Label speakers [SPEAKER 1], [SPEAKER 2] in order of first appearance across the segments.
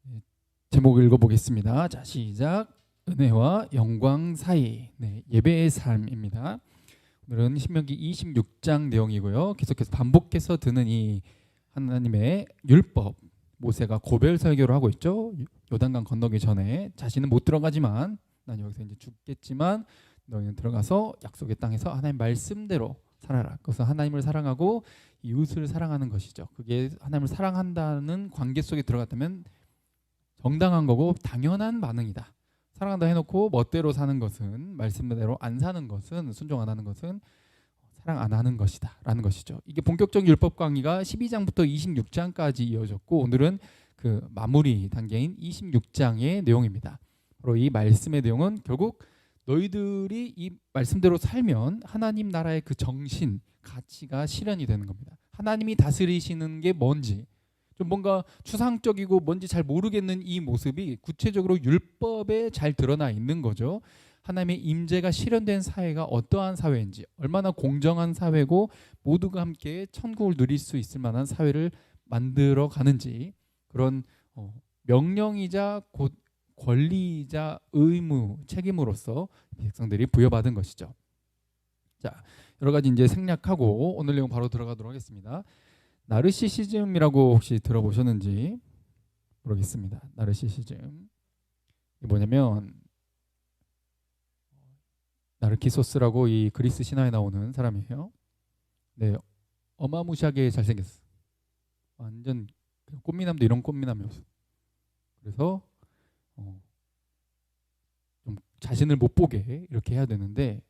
[SPEAKER 1] 네, 제목 읽어보겠습니다. 자, 시작. 은혜와 영광 사이. 네, 예배의 삶입니다. 오늘은 신명기 26장 내용이고요. 계속해서 반복해서 드는 이 하나님의 율법, 모세가 고별 설교를 하고 있죠. 요단강 건너기 전에 자신은 못 들어가지만 난 여기서 이제 죽겠지만 너희는 들어가서 약속의 땅에서 하나님 말씀대로 살아라. 그래서 하나님을 사랑하고 이웃을 사랑하는 것이죠. 그게 하나님을 사랑한다는 관계 속에 들어갔다면 정당한 거고 당연한 반응이다. 사랑한다 해놓고 멋대로 사는 것은, 말씀대로 안 사는 것은, 순종 안 하는 것은 사랑 안 하는 것이다 라는 것이죠. 이게 본격적인 율법 강의가 12장부터 26장까지 이어졌고, 오늘은 그 마무리 단계인 26장의 내용입니다. 바로 이 말씀의 내용은 결국 너희들이 이 말씀대로 살면 하나님 나라의 그 정신, 가치가 실현이 되는 겁니다. 하나님이 다스리시는 게 뭔지, 좀 뭔가 추상적이고 뭔지 잘 모르겠는 이 모습이 구체적으로 율법에 잘 드러나 있는 거죠. 하나님의 임재가 실현된 사회가 어떠한 사회인지, 얼마나 공정한 사회고 모두가 함께 천국을 누릴 수 있을 만한 사회를 만들어 가는지, 그런 명령이자 곧 권리이자 의무, 책임으로서 백성들이 부여받은 것이죠. 자, 여러 가지 이제 생략하고 오늘 내용 바로 들어가도록 하겠습니다. 나르시시즘이라고 혹시 들어보셨는지 모르겠습니다. 나르시시즘. 이게 뭐냐면 나르키소스라고 이 그리스 신화에 나오는 사람이에요. 네, 어마무시하게 잘생겼어. 완전 꽃미남도 이런 꽃미남이 없어. 그래서 좀 자신을 못 보게 이렇게 해야 되는데,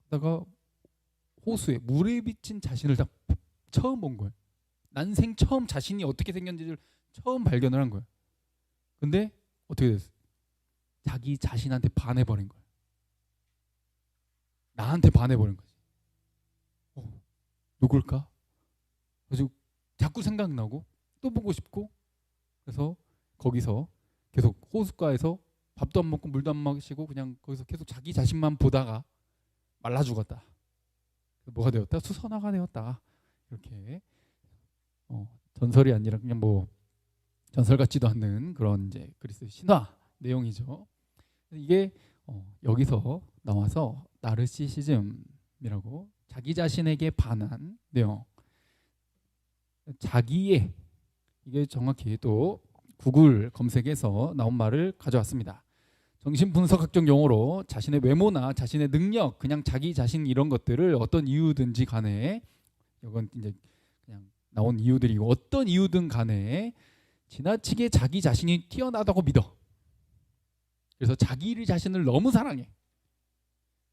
[SPEAKER 1] 그러다가 호수에 물에 비친 자신을 딱 처음 본 거예요. 난생 처음 자신이 어떻게 생겼는지를 처음 발견을 한 거예요. 근데 어떻게 됐어? 자기 자신한테 반해버린 거예요. 나한테 반해버린 거지. 누굴까? 그래서 자꾸 생각나고 또 보고 싶고, 그래서 거기서 계속 호숫가에서 밥도 안 먹고 물도 안 마시고 그냥 거기서 계속 자기 자신만 보다가 말라 죽었다. 뭐가 되었다? 수선화가 되었다. 이렇게 전설이 아니라 그냥 뭐 전설 같지도 않는 그런 이제 그리스 신화 내용이죠. 이게 여기서 나와서 나르시시즘이라고, 자기 자신에게 반한 내용, 자기의, 이게 정확히 또 구글 검색에서 나온 말을 가져왔습니다. 정신분석학적 용어로 자신의 외모나 자신의 능력, 그냥 자기 자신 이런 것들을 어떤 이유든지 간에, 이건 이제 그냥 나온 이유들이고 어떤 이유든 간에 지나치게 자기 자신이 뛰어나다고 믿어. 그래서 자기 자신을 너무 사랑해.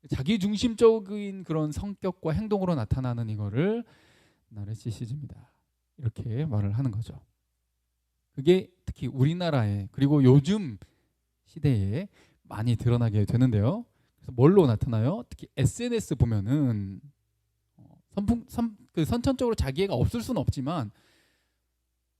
[SPEAKER 1] 자기 중심적인 그런 성격과 행동으로 나타나는 이거를 나르시시즘이다, 이렇게 말을 하는 거죠. 그게 특히 우리나라에, 그리고 요즘 시대에 많이 드러나게 되는데요. 그래서 뭘로 나타나요? 특히 SNS 보면은 선천적으로 자기애가 없을 수는 없지만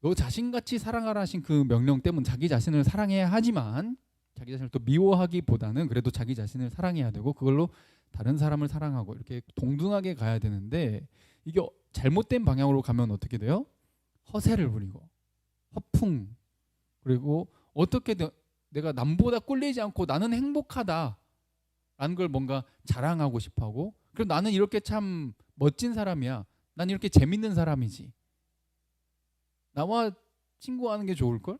[SPEAKER 1] 너 자신같이 사랑하라 하신 그 명령 때문에 자기 자신을 사랑해야 하지만, 자기 자신을 또 미워하기보다는 그래도 자기 자신을 사랑해야 되고 그걸로 다른 사람을 사랑하고 이렇게 동등하게 가야 되는데, 이게 잘못된 방향으로 가면 어떻게 돼요? 허세를 부리고 허풍, 그리고 어떻게 내가 남보다 꿀리지 않고 나는 행복하다 라는 걸 뭔가 자랑하고 싶어하고, 그리고 나는 이렇게 참 멋진 사람이야, 난 이렇게 재밌는 사람이지, 나와 친구하는 게 좋을걸?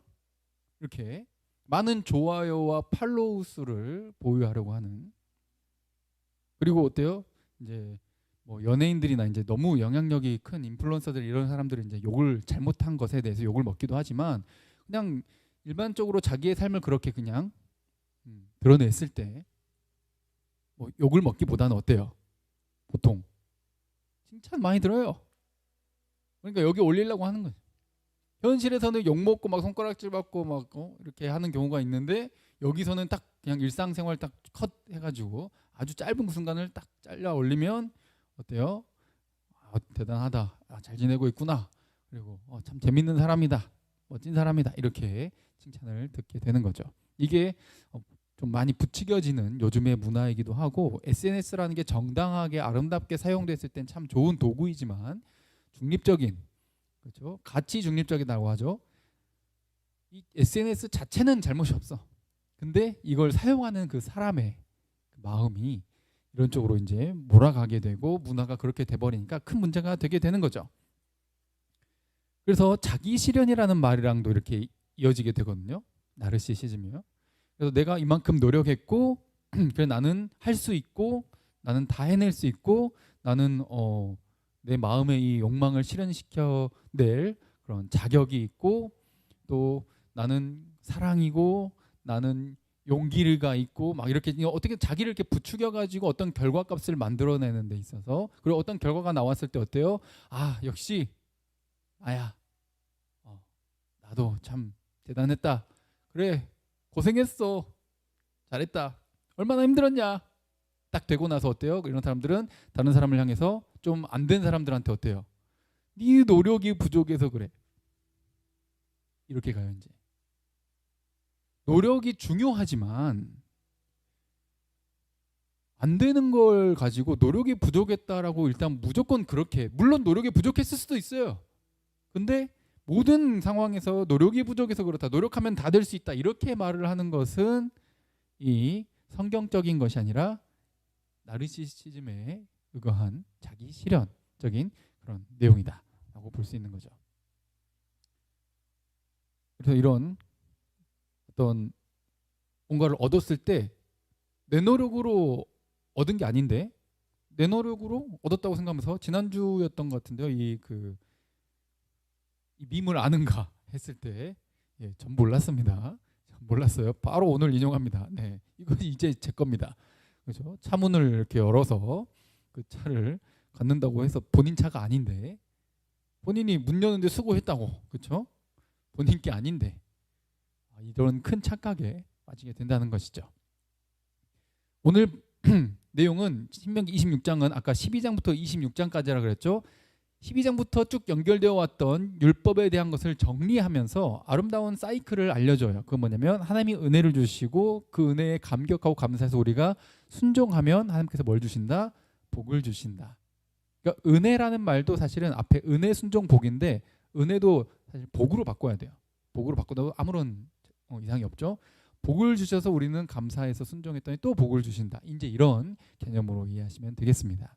[SPEAKER 1] 이렇게 많은 좋아요와 팔로우 수를 보유하려고 하는. 그리고 어때요? 이제 뭐 연예인들이나 이제 너무 영향력이 큰 인플루언서들, 이런 사람들은 이제 욕을, 잘못한 것에 대해서 욕을 먹기도 하지만, 그냥 일반적으로 자기의 삶을 그렇게 그냥 드러냈을 때 뭐 욕을 먹기보다는 어때요? 보통 칭찬 많이 들어요. 그러니까 여기 올리려고 하는 거예요. 현실에서는 욕 먹고 막 손가락질 받고 막 이렇게 하는 경우가 있는데, 여기서는 딱 그냥 일상생활 딱 컷 해가지고 아주 짧은 순간을 딱 잘라 올리면 어때요? 대단하다, 잘 지내고 있구나, 그리고 참 재밌는 사람이다, 멋진 사람이다, 이렇게 칭찬을 듣게 되는 거죠. 이게 좀 많이 부추겨지는 요즘의 문화이기도 하고, SNS라는 게 정당하게 아름답게 사용됐을 땐 참 좋은 도구이지만 중립적인, 그렇죠? 가치 중립적이라고 하죠. 이 SNS 자체는 잘못이 없어. 근데 이걸 사용하는 그 사람의 마음이 이런 쪽으로 이제 몰아가게 되고 문화가 그렇게 돼버리니까 큰 문제가 되게 되는 거죠. 그래서 자기 실현이라는 말이랑도 이렇게 이어지게 되거든요. 나르시시즘이요. 그래서 내가 이만큼 노력했고 그래 나는 할 수 있고 나는 다 해낼 수 있고 나는 내 마음의 이 욕망을 실현시켜낼 그런 자격이 있고 또 나는 사랑이고 나는 용기가 있고 막 이렇게 어떻게 자기를 이렇게 부추겨 가지고 어떤 결과값을 만들어내는 데 있어서 그리고 어떤 결과가 나왔을 때 어때요? 아 역시 나야 나도 참 대단했다. 그래 고생했어. 잘했다. 얼마나 힘들었냐. 딱 되고 나서 어때요? 이런 사람들은 다른 사람을 향해서 좀 안 된 사람들한테 어때요? 네 노력이 부족해서 그래. 이렇게 가요 이제. 노력이 중요하지만 안 되는 걸 가지고 노력이 부족했다라고 일단 무조건 그렇게 물론 노력이 부족했을 수도 있어요. 근데 모든 상황에서 노력이 부족해서 그렇다. 노력하면 다 될 수 있다. 이렇게 말을 하는 것은 이 성경적인 것이 아니라 나르시시즘에 의거한 자기 실현적인 그런 내용이다라고 볼 수 있는 거죠. 그래서 이런 어떤 뭔가를 얻었을 때 내 노력으로 얻은 게 아닌데 내 노력으로 얻었다고 생각하면서 지난주였던 것 같은데요. 이 밈을 아는가 했을 때 전 몰랐습니다. 몰랐어요. 바로 오늘 인용합니다. 네, 이건 이제 제 겁니다. 그렇죠? 차문을 이렇게 열어서 그 차를 갖는다고 해서 본인 차가 아닌데 본인이 문 여는데 수고했다고 그렇죠? 본인 게 아닌데 이런 큰 착각에 빠지게 된다는 것이죠. 오늘 내용은 신명기 26장은 아까 12장부터 26장까지라 그랬죠. 12장부터 쭉 연결되어 왔던 율법에 대한 것을 정리하면서 아름다운 사이클을 알려줘요. 그건 뭐냐면 하나님이 은혜를 주시고 그 은혜에 감격하고 감사해서 우리가 순종하면 하나님께서 뭘 주신다? 복을 주신다. 그러니까 은혜라는 말도 사실은 앞에 은혜, 순종, 복인데 은혜도 사실 복으로 바꿔야 돼요. 복으로 바꾸다고 아무런 이상이 없죠. 복을 주셔서 우리는 감사해서 순종했더니 또 복을 주신다. 이제 이런 개념으로 이해하시면 되겠습니다.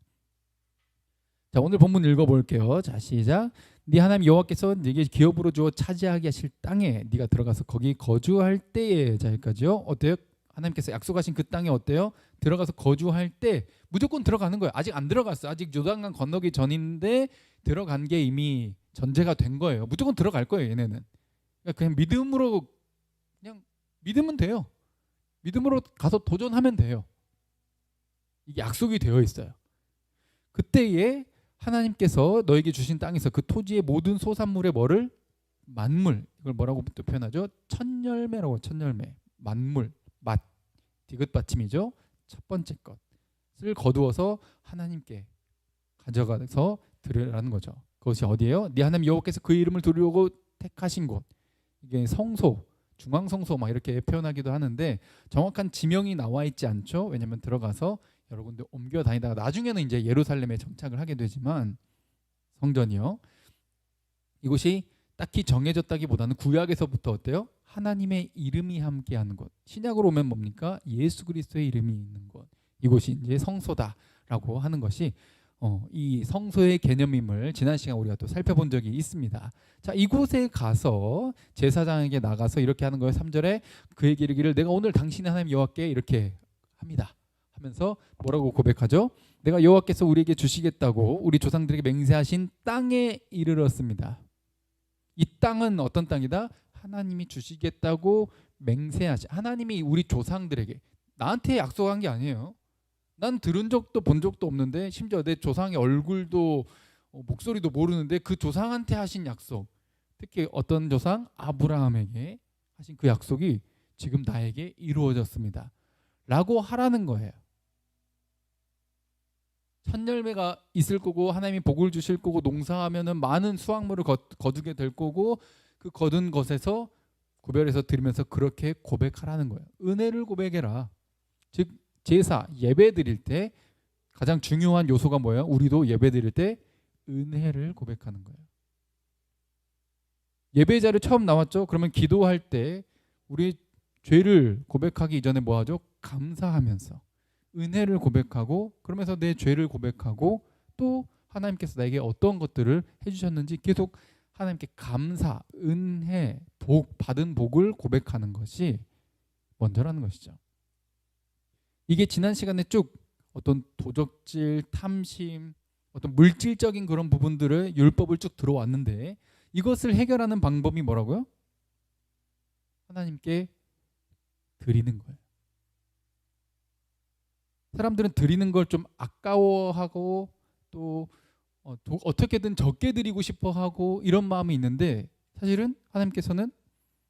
[SPEAKER 1] 자, 오늘 본문 읽어볼게요. 자, 시작. 네 하나님 여호와께서 네게 기업으로 주어 차지하게 하실 땅에 네가 들어가서 거기 거주할 때에 자 여기까지요. 어때요? 하나님께서 약속하신 그 땅에 어때요? 들어가서 거주할 때 무조건 들어가는 거예요. 아직 안 들어갔어요. 아직 요단강 건너기 전인데 들어간 게 이미 전제가 된 거예요. 무조건 들어갈 거예요. 얘네는. 그러니까 그냥 믿음으로 그냥 믿으면 돼요. 믿음으로 가서 도전하면 돼요. 이게 약속이 되어 있어요. 그때에 하나님께서 너에게 주신 땅에서 그 토지의 모든 소산물의 뭐를? 만물. 이걸 뭐라고 또 표현하죠? 첫열매라고. 첫열매. 만물. 맛. 디귿 받침이죠. 첫 번째 것을 거두어서 하나님께 가져가서 드리라는 거죠. 그것이 어디예요? 네 하나님 여호와께서 그 이름을 두려고 택하신 곳. 이게 성소, 중앙성소 막 이렇게 표현하기도 하는데 정확한 지명이 나와 있지 않죠. 왜냐하면 들어가서 여러 군데 옮겨 다니다가 나중에는 이제 예루살렘에 정착을 하게 되지만 성전이요. 이곳이 딱히 정해졌다기보다는 구약에서부터 어때요? 하나님의 이름이 함께하는 곳. 신약으로 오면 뭡니까? 예수 그리스도의 이름이 있는 곳. 이곳이 이제 성소다라고 하는 것이 이 성소의 개념임을 지난 시간 우리가 또 살펴본 적이 있습니다. 자, 이곳에 가서 제사장에게 나가서 이렇게 하는 거예요. 3절에 그에게 이르기를 내가 오늘 당신의 하나님 여호와께 이렇게 합니다. 하면서 뭐라고 고백하죠? 내가 여호와께서 우리에게 주시겠다고 우리 조상들에게 맹세하신 땅에 이르렀습니다. 이 땅은 어떤 땅이다? 하나님이 주시겠다고 맹세하신 하나님이 우리 조상들에게 나한테 약속한 게 아니에요. 난 들은 적도 본 적도 없는데 심지어 내 조상의 얼굴도 목소리도 모르는데 그 조상한테 하신 약속, 특히 어떤 조상? 아브라함에게 하신 그 약속이 지금 나에게 이루어졌습니다. 라고 하라는 거예요. 첫 열매가 있을 거고 하나님이 복을 주실 거고 농사하면은 많은 수확물을 거두게 될 거고 그 거둔 것에서 구별해서 드리면서 그렇게 고백하라는 거예요. 은혜를 고백해라. 즉 제사 예배 드릴 때 가장 중요한 요소가 뭐예요? 우리도 예배 드릴 때 은혜를 고백하는 거예요. 예배자를 처음 나왔죠. 그러면 기도할 때 우리 죄를 고백하기 이전에 뭐 하죠? 감사하면서 은혜를 고백하고 그러면서 내 죄를 고백하고 또 하나님께서 나에게 어떤 것들을 해주셨는지 계속 하나님께 감사, 은혜, 복, 받은 복을 고백하는 것이 먼저라는 것이죠. 이게 지난 시간에 쭉 어떤 도적질, 탐심, 어떤 물질적인 그런 부분들을 율법을 쭉 들어왔는데 이것을 해결하는 방법이 뭐라고요? 하나님께 드리는 거예요. 사람들은 드리는 걸 좀 아까워하고 또 어떻게든 적게 드리고 싶어 하고 이런 마음이 있는데 사실은 하나님께서는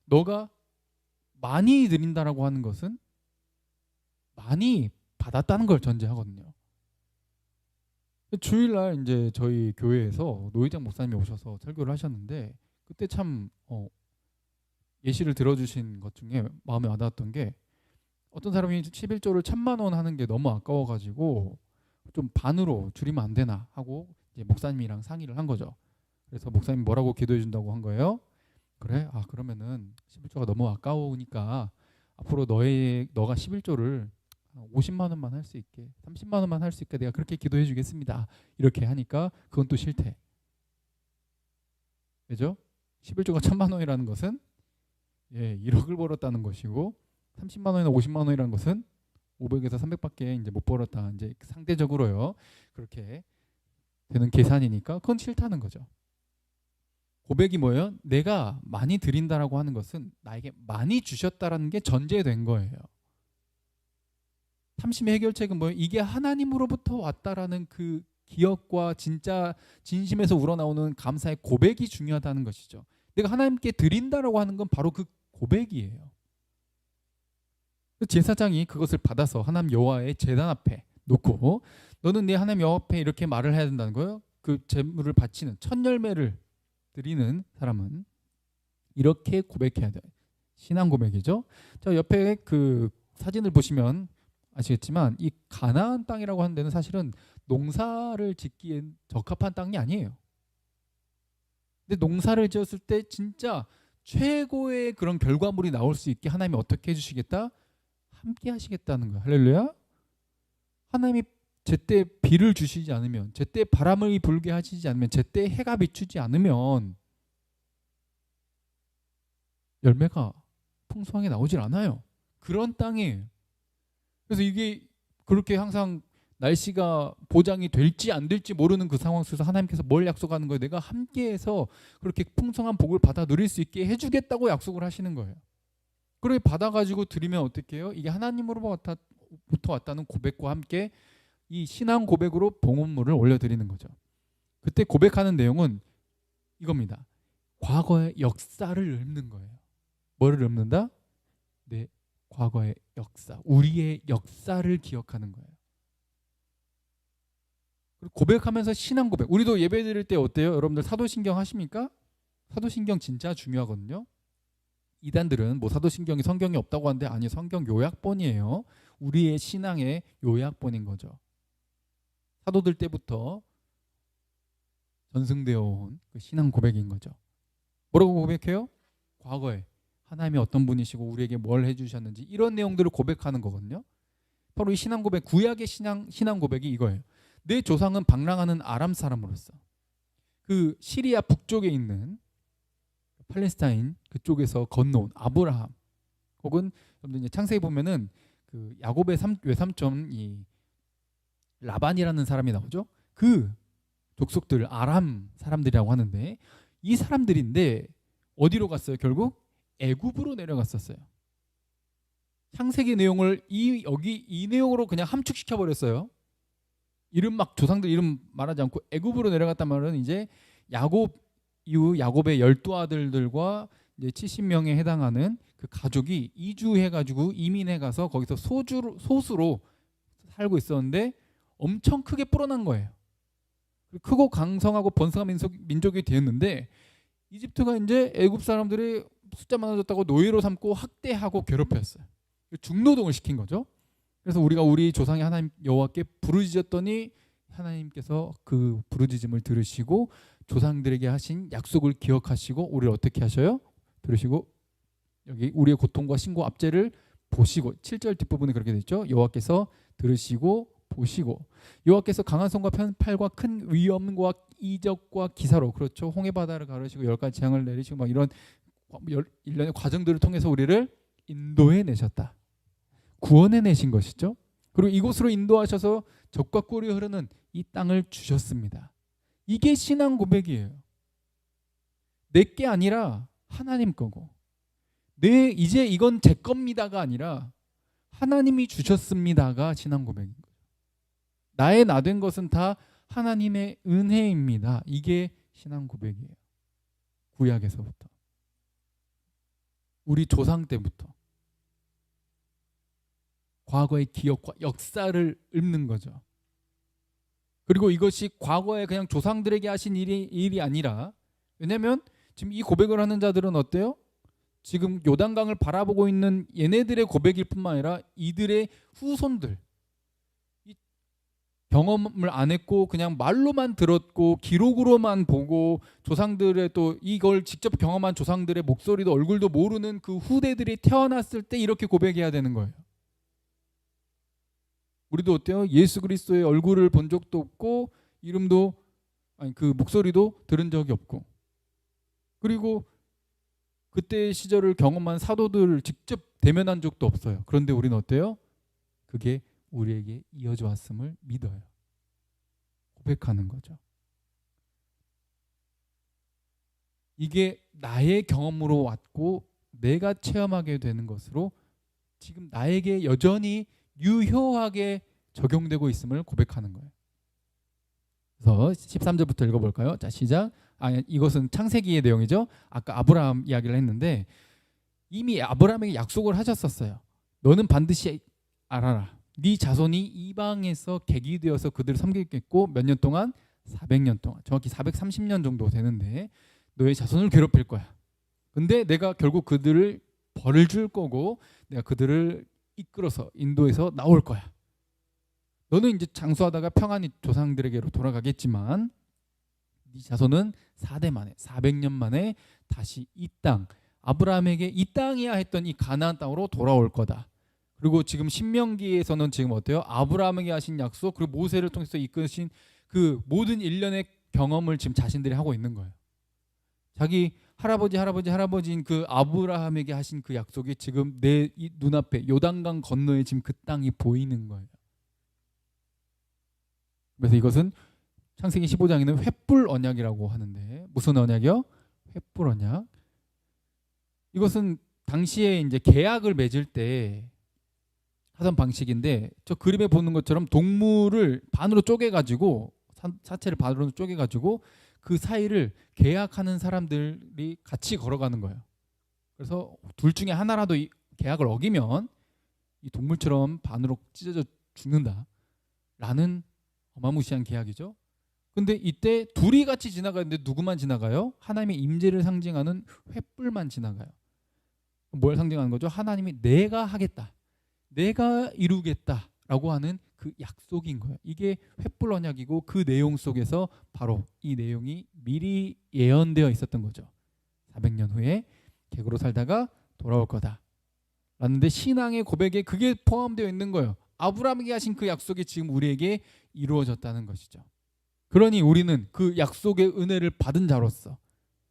[SPEAKER 1] 너가 많이 드린다라고 하는 것은 많이 받았다는 걸 전제하거든요. 주일날 이제 저희 교회에서 노희장 목사님이 오셔서 설교를 하셨는데 그때 참 예시를 들어주신 것 중에 마음에 와닿았던 게 어떤 사람이 11조를 1,000만 원 하는 게 너무 아까워가지고 좀 반으로 줄이면 안 되나 하고 이제 목사님이랑 상의를 한 거죠. 그래서 목사님이 뭐라고 기도해 준다고 한 거예요? 그래? 그러면은 11조가 너무 아까우니까 앞으로 너가 11조를 50만 원만 할 수 있게 30만 원만 할 수 있게 내가 그렇게 기도해 주겠습니다. 이렇게 하니까 그건 또 싫대. 그죠? 11조가 1,000만 원이라는 것은 1억을 벌었다는 것이고 30만 원이나 50만 원이라는 것은 500에서 300밖에 이제 못 벌었다. 이제 상대적으로요. 그렇게 되는 계산이니까 그건 싫다는 거죠. 고백이 뭐예요? 내가 많이 드린다라고 하는 것은 나에게 많이 주셨다라는 게 전제된 거예요. 탐심의 해결책은 뭐예요? 이게 하나님으로부터 왔다라는 그 기억과 진짜 진심에서 우러나오는 감사의 고백이 중요하다는 것이죠. 내가 하나님께 드린다라고 하는 건 바로 그 고백이에요. 제사장이 그것을 받아서 하나님 여호와의 제단 앞에 놓고 너는 내 하나님 여호와 앞에 이렇게 말을 해야 된다는 거예요. 그 제물을 바치는 첫 열매를 드리는 사람은 이렇게 고백해야 돼요. 신앙 고백이죠. 자, 옆에 그 사진을 보시면 아시겠지만 이 가나안 땅이라고 하는 데는 사실은 농사를 짓기엔 적합한 땅이 아니에요. 근데 농사를 지었을 때 진짜 최고의 그런 결과물이 나올 수 있게 하나님이 어떻게 해주시겠다? 함께 하시겠다는 거예요. 할렐루야. 하나님이 제때 비를 주시지 않으면, 제때 바람을 불게 하시지 않으면, 제때 해가 비추지 않으면 열매가 풍성하게 나오질 않아요. 그런 땅이에요. 그래서 이게 그렇게 항상 날씨가 보장이 될지 안 될지 모르는 그 상황 속에서 하나님께서 뭘 약속하는 거예요? 내가 함께해서 그렇게 풍성한 복을 받아 누릴 수 있게 해주겠다고 약속을 하시는 거예요. 그렇게 받아가지고 드리면 어떻게 해요? 이게 하나님으로부터 왔다는 고백과 함께 이 신앙 고백으로 봉헌물을 올려드리는 거죠. 그때 고백하는 내용은 이겁니다. 과거의 역사를 읊는 거예요. 뭐를 읊는다? 네, 과거의 역사, 우리의 역사를 기억하는 거예요. 그리고 고백하면서 신앙 고백. 우리도 예배 드릴 때 어때요? 여러분들 사도신경 하십니까? 사도신경 진짜 중요하거든요. 이단들은 뭐 사도신경이 성경이 없다고 하는데 아니, 성경 요약본이에요. 우리의 신앙의 요약본인 거죠. 사도들 때부터 전승되어 온 그 신앙 고백인 거죠. 뭐라고 고백해요? 과거에 하나님이 어떤 분이시고 우리에게 뭘 해주셨는지 이런 내용들을 고백하는 거거든요. 바로 이 신앙 고백, 구약의 신앙 고백이 이거예요. 내 조상은 방랑하는 아람 사람으로서 그 시리아 북쪽에 있는 팔레스타인 그쪽에서 건너온 아브라함, 혹은 여러분들 이제 창세기 보면은 그 야곱의 외삼촌 이 라반이라는 사람이 나오죠. 그 족속들 아람 사람들이라고 하는데 이 사람들인데 어디로 갔어요? 결국 애굽으로 내려갔었어요. 창세기 내용을 여기 이 내용으로 그냥 함축시켜 버렸어요. 이름 막 조상들 이름 말하지 않고 애굽으로 내려갔단 말은 이제 야곱 이후 야곱의 12아들들과 이제 70명에 해당하는 그 가족이 이주해가지고 이민해 가서 거기서 소수로 살고 있었는데 엄청 크게 불어난 거예요. 크고 강성하고 번성한 민족이 되었는데 이집트가 이제 애굽 사람들이 숫자 많아졌다고 노예로 삼고 학대하고 괴롭혔어요. 중노동을 시킨 거죠. 그래서 우리가 우리 조상의 하나님 여호와께 부르짖었더니 하나님께서 그 부르짖음을 들으시고 조상들에게 하신 약속을 기억하시고 우리를 어떻게 하셔요? 들으시고 여기 우리의 고통과 신고 압제를 보시고 7절 뒷부분에 그렇게 되어 있죠. 여호와께서 들으시고 보시고 여호와께서 강한 손과 팔과 큰 위엄과 이적과 기사로 그렇죠. 홍해 바다를 가르시고 10가지 재앙을 내리시고 막 이런 일련의 과정들을 통해서 우리를 인도해 내셨다. 구원해 내신 것이죠. 그리고 이곳으로 인도하셔서 젖과 꿀이 흐르는 이 땅을 주셨습니다. 이게 신앙 고백이에요. 내게 아니라 하나님 거고 이제 이건 제 겁니다가 아니라 하나님이 주셨습니다가 신앙 고백인 거예요. 나의 나 된 것은 다 하나님의 은혜입니다. 이게 신앙 고백이에요. 구약에서부터 우리 조상 때부터 과거의 기억과 역사를 읊는 거죠. 그리고 이것이 과거에 그냥 조상들에게 하신 일이 아니라 왜냐하면 지금 이 고백을 하는 자들은 어때요? 지금 요단강을 바라보고 있는 얘네들의 고백일 뿐만 아니라 이들의 후손들 경험을 안 했고 그냥 말로만 들었고 기록으로만 보고 조상들의 또 이걸 직접 경험한 조상들의 목소리도 얼굴도 모르는 그 후대들이 태어났을 때 이렇게 고백해야 되는 거예요. 우리도 어때요? 예수 그리스도의 얼굴을 본 적도 없고 이름도 아니 그 목소리도 들은 적이 없고 그리고 그때의 시절을 경험한 사도들을 직접 대면한 적도 없어요. 그런데 우리는 어때요? 그게 우리에게 이어져 왔음을 믿어요. 고백하는 거죠. 이게 나의 경험으로 왔고 내가 체험하게 되는 것으로 지금 나에게 여전히 유효하게 적용되고 있음을 고백하는 거예요. 그래서 13절부터 읽어볼까요? 자, 시작. 이것은 창세기의 내용이죠. 아까 아브라함 이야기를 했는데 이미 아브라함에게 약속을 하셨었어요. 너는 반드시 알아라. 네 자손이 이방에서 객이 되어서 그들을 섬기겠고 몇 년 동안? 400년 동안. 정확히 430년 정도 되는데 너의 자손을 괴롭힐 거야. 근데 내가 결국 그들을 벌을 줄 거고 내가 그들을 이끌어서 인도에서 나올 거야. 너는 이제 장수하다가 평안히 조상들에게로 돌아가겠지만 네 자손은 4대 만에 400년 만에 다시 이 땅 아브라함에게 이 땅이야 했던 이 가나안 땅으로 돌아올 거다. 그리고 지금 신명기에서는 지금 어때요? 아브라함에게 하신 약속 그리고 모세를 통해서 이끄신 그 모든 일련의 경험을 지금 자신들이 하고 있는 거예요. 자기 할아버지인 그 아브라함에게 하신 그 약속이 지금 내 눈앞에 요단강 건너에 지금 그 땅이 보이는 거예요. 그래서 이것은 창세기 15장에는 횃불 언약이라고 하는데 무슨 언약이요? 횃불 언약. 이것은 당시에 이제 계약을 맺을 때 하던 방식인데 저 그림에 보는 것처럼 동물을 반으로 쪼개가지고 사체를 반으로 쪼개가지고 그 사이를 계약하는 사람들이 같이 걸어가는 거예요. 그래서 둘 중에 하나라도 이 계약을 어기면 이 동물처럼 반으로 찢어져 죽는다라는 어마무시한 계약이죠. 근데 이때 둘이 같이 지나가는데 누구만 지나가요? 하나님의 임재를 상징하는 횃불만 지나가요. 뭘 상징하는 거죠? 하나님이 내가 하겠다. 내가 이루겠다라고 하는 그 약속인 거예요. 이게 횃불 언약이고 그 내용 속에서 바로 이 내용이 미리 예언되어 있었던 거죠. 400년 후에 객으로 살다가 돌아올 거다. 라는데 신앙의 고백에 그게 포함되어 있는 거예요. 아브라함에게 하신 그 약속이 지금 우리에게 이루어졌다는 것이죠. 그러니 우리는 그 약속의 은혜를 받은 자로서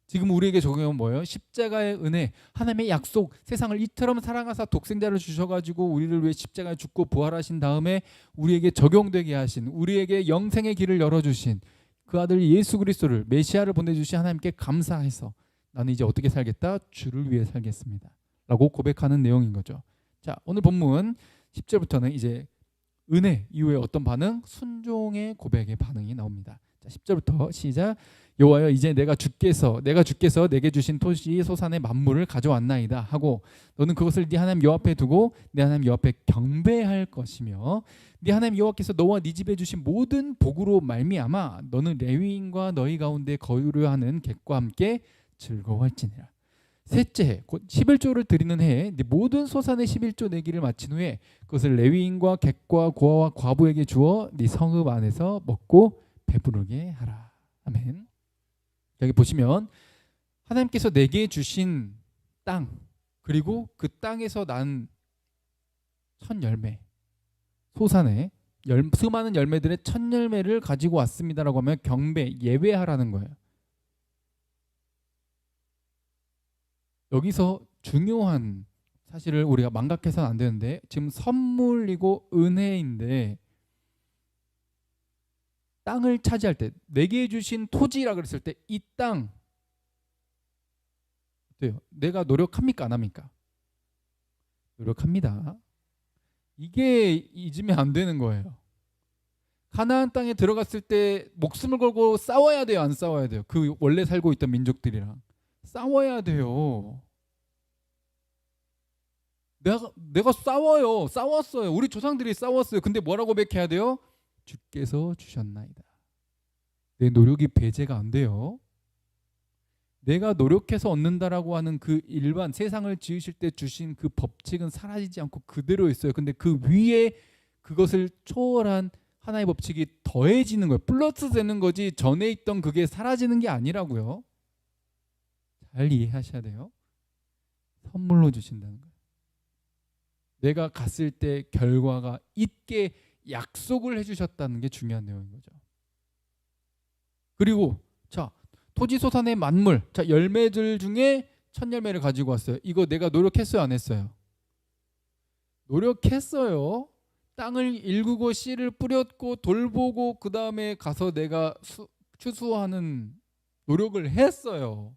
[SPEAKER 1] 지금 우리에게 적용은 뭐예요? 십자가의 은혜, 하나님의 약속, 세상을 이처럼 사랑하사 독생자를 주셔가지고 우리를 위해 십자가에 죽고 부활하신 다음에 우리에게 적용되게 하신, 우리에게 영생의 길을 열어주신 그 아들 예수 그리스도를 메시아를 보내주신 하나님께 감사해서 나는 이제 어떻게 살겠다? 주를 위해 살겠습니다 라고 고백하는 내용인 거죠. 자, 오늘 본문 10절부터는 이제 은혜 이후에 어떤 반응? 순종의 고백의 반응이 나옵니다. 자, 10절부터 시작. 여호와여 이제 내가 주께서 내게 주신 토시 소산의 만물을 가져왔나이다 하고 너는 그것을 네 하나님 여호와 앞에 두고 네 하나님 여호와 앞에 경배할 것이며 네 하나님 여호와께서 너와 네 집에 주신 모든 복으로 말미암아 너는 레위인과 너희 가운데 거류하는 객과 함께 즐거워할지니라. 셋째 곧 11조를 드리는 해에 네 모든 소산의 11조 내기를 마친 후에 그것을 레위인과 객과 고아와 과부에게 주어 네 성읍 안에서 먹고 배부르게 하라. 아멘. 여기 보시면 하나님께서 내게 주신 땅, 그리고 그 땅에서 난 첫 열매, 소산의 수많은 열매들의 첫 열매를 가지고 왔습니다라고 하면 경배, 예배하라는 거예요. 여기서 중요한 사실을 우리가 망각해서는 안 되는데, 지금 선물이고 은혜인데 땅을 차지할 때, 내게 주신 토지라 그랬을 때 이 땅 어때요? 내가 노력합니까 안 합니까? 노력합니다. 이게 잊으면 안 되는 거예요. 가나안 땅에 들어갔을 때 목숨을 걸고 싸워야 돼요, 안 싸워야 돼요? 그 원래 살고 있던 민족들이랑 싸워야 돼요. 내가 싸웠어요. 우리 조상들이 싸웠어요. 근데 뭐라고 고백해야 돼요? 주께서 주셨나이다. 내 노력이 배제가 안 돼요. 내가 노력해서 얻는다라고 하는 그 일반 세상을 지으실 때 주신 그 법칙은 사라지지 않고 그대로 있어요. 근데 그 위에 그것을 초월한 하나의 법칙이 더해지는 거예요. 플러스 되는 거지 전에 있던 그게 사라지는 게 아니라고요. 잘 이해하셔야 돼요. 선물로 주신다는 거예요. 내가 갔을 때 결과가 있게 약속을 해주셨다는 게 중요한 내용인 거죠. 그리고 자, 토지소산의 만물, 자, 열매들 중에 첫 열매를 가지고 왔어요. 이거 내가 노력했어요, 안 했어요? 노력했어요. 땅을 일구고 씨를 뿌렸고 돌보고 그 다음에 가서 내가 추수하는 노력을 했어요.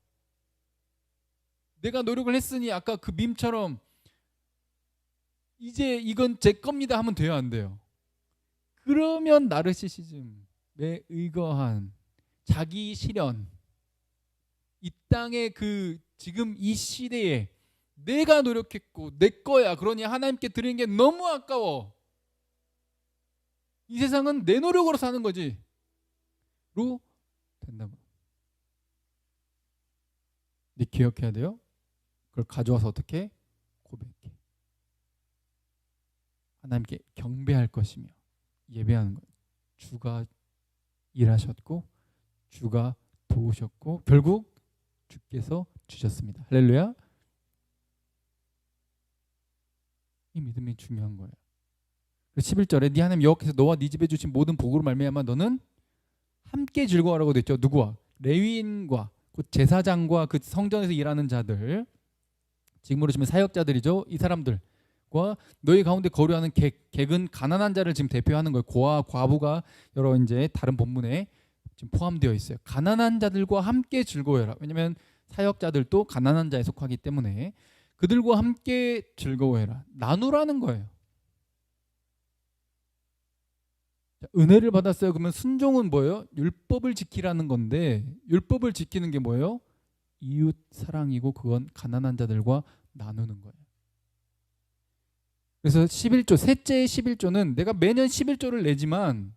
[SPEAKER 1] 내가 노력을 했으니 아까 그 밈처럼 이제 이건 제 겁니다 하면 돼요, 안 돼요? 그러면 나르시시즘에 의거한 자기 실현, 이 땅의 그 지금 이 시대에 내가 노력했고 내 거야, 그러니 하나님께 드리는 게 너무 아까워, 이 세상은 내 노력으로 사는 거지 로 된다고. 네, 기억해야 돼요. 그걸 가져와서 어떻게 고백해. 하나님께 경배할 것이며 예배하는 것. 주가 일하셨고 주가 도우셨고 결국 주께서 주셨습니다. 할렐루야. 이 믿음이 중요한 거예요. 11절에 네 하나님 여호와께서 너와 네 집에 주신 모든 복으로 말미암아 너는 함께 즐거워하라고 됐죠. 누구와? 레위인과 그 제사장과 그 성전에서 일하는 자들, 지금으로 치면 사역자들이죠. 이 사람들과 너희 가운데 거류하는 객은 가난한 자를 지금 대표하는 거예요. 고아, 과부가 여러 이제 다른 본문에 지금 포함되어 있어요. 가난한 자들과 함께 즐거워해라. 왜냐하면 사역자들도 가난한 자에 속하기 때문에 그들과 함께 즐거워해라. 나누라는 거예요. 은혜를 받았어요. 그러면 순종은 뭐예요? 율법을 지키라는 건데, 율법을 지키는 게 뭐예요? 이웃 사랑이고 그건 가난한 자들과 나누는 거예요. 그래서 11조, 셋째의 11조는 내가 매년 11조를 내지만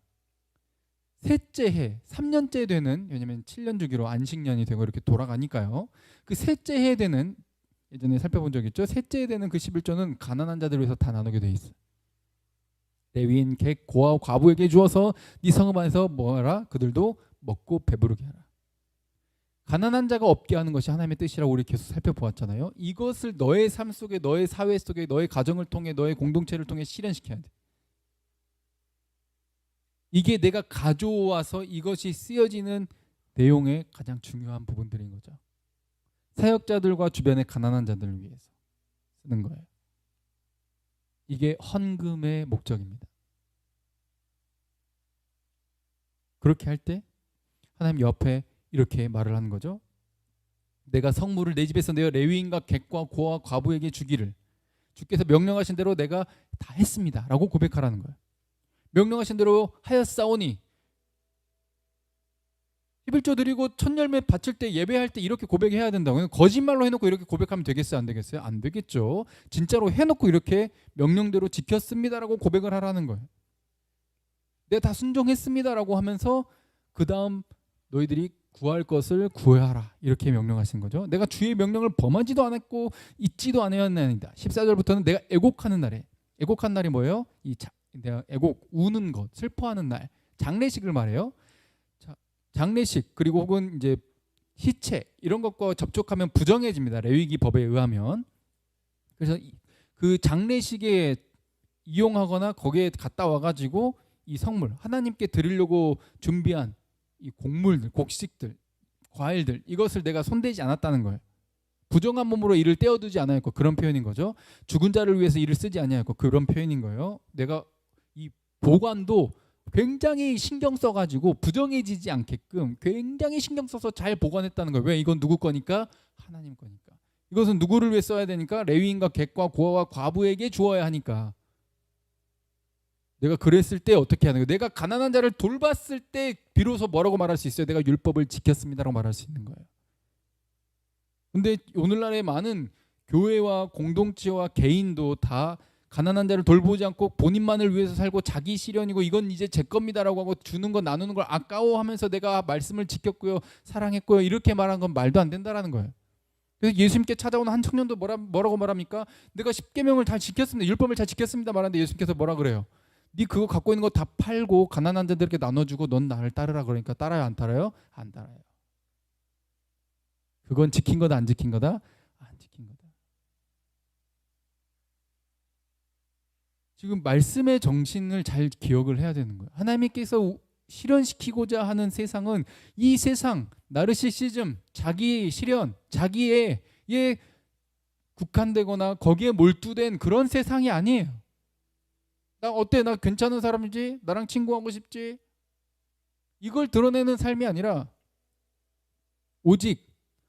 [SPEAKER 1] 셋째 해, 3년째 되는, 왜냐면 7년 주기로 안식년이 되고 이렇게 돌아가니까요. 그 셋째 해 되는, 예전에 살펴본 적 있죠? 셋째 해 되는 그 11조는 가난한 자들을 위해서 다 나누게 돼 있어요. 레위인, 객, 고아, 과부에게 주어서 네 성읍 안에서 뭐하라? 그들도 먹고 배부르게 하라. 가난한 자가 없게 하는 것이 하나님의 뜻이라고 우리 계속 살펴보았잖아요. 이것을 너의 삶 속에, 너의 사회 속에, 너의 가정을 통해, 너의 공동체를 통해 실현시켜야 돼. 이게 내가 가져와서 이것이 쓰여지는 내용의 가장 중요한 부분들인 거죠. 사역자들과 주변의 가난한 자들을 위해서 쓰는 거예요. 이게 헌금의 목적입니다. 그렇게 할 때 하나님 옆에 이렇게 말을 하는 거죠. 내가 성물을 내 집에서 내어 레위인과 객과 고아 과부에게 주기를 주께서 명령하신 대로 내가 다 했습니다 라고 고백하라는 거예요. 명령하신 대로 하였사오니, 11조 드리고 첫 열매 바칠 때, 예배할 때 이렇게 고백해야 된다고요. 거짓말로 해놓고 이렇게 고백하면 되겠어요, 안 되겠어요? 안 되겠죠. 진짜로 해놓고 이렇게 명령대로 지켰습니다라고 고백을 하라는 거예요. 내가 다 순종했습니다라고 하면서 그 다음 너희들이 구할 것을 구하라, 이렇게 명령하신 거죠. 내가 주의 명령을 범하지도 않았고 잊지도 않았나이다. 14절부터는 내가 애곡하는 날에, 애곡한 날이 뭐예요? 내가 애곡, 우는 것, 슬퍼하는 날, 장례식을 말해요. 장례식, 그리고 혹은 이제 시체 이런 것과 접촉하면 부정해집니다. 레위기 법에 의하면. 그래서 그 장례식에 이용하거나 거기에 갔다 와가지고 이 성물 하나님께 드리려고 준비한 이 곡물들, 곡식들, 과일들 이것을 내가 손대지 않았다는 거예요. 부정한 몸으로 이를 떼어두지 않았고 그런 표현인 거죠. 죽은 자를 위해서 이를 쓰지 아니하였고 그런 표현인 거예요. 내가 이 보관도 굉장히 신경 써가지고 부정해지지 않게끔 굉장히 신경 써서 잘 보관했다는 거예요. 왜? 이건 누구 거니까? 하나님 거니까. 이것은 누구를 위해 써야 되니까? 레위인과 객과 고아와 과부에게 주어야 하니까. 내가 그랬을 때 어떻게 하는 거예요? 내가 가난한 자를 돌봤을 때 비로소 뭐라고 말할 수 있어요? 내가 율법을 지켰습니다라고 말할 수 있는 거예요. 근데 오늘날의 많은 교회와 공동체와 개인도 다 가난한 자를 돌보지 않고 본인만을 위해서 살고 자기 실현이고 이건 이제 제 겁니다라고 하고 주는 거 나누는 걸 아까워하면서 내가 말씀을 지켰고요 사랑했고요 이렇게 말한 건 말도 안 된다라는 거예요. 그래서 예수님께 찾아오는 한 청년도 뭐라고 말합니까? 내가 십계명을 잘 지켰습니다. 율법을 잘 지켰습니다 말하는데 예수님께서 뭐라 그래요? 네 그거 갖고 있는 거 다 팔고 가난한 자들에게 나눠주고 넌 나를 따르라 그러니까 따라요 안 따라요? 안 따라요. 그건 지킨 거다 안 지킨 거다? 안 지킨 거다. 지금 말씀의 정신을 잘 기억을 해야 되는 거예요. 하나님께서 실현시키고자 하는 세상은 이 세상 나르시시즘, 자기 실현, 자기의 국한되거나 거기에 몰두된 그런 세상이 아니에요. 나 어때? 나 괜찮은 사람이지? 나랑 친구하고 싶지? 이걸 드러내는 삶이 아니라 오직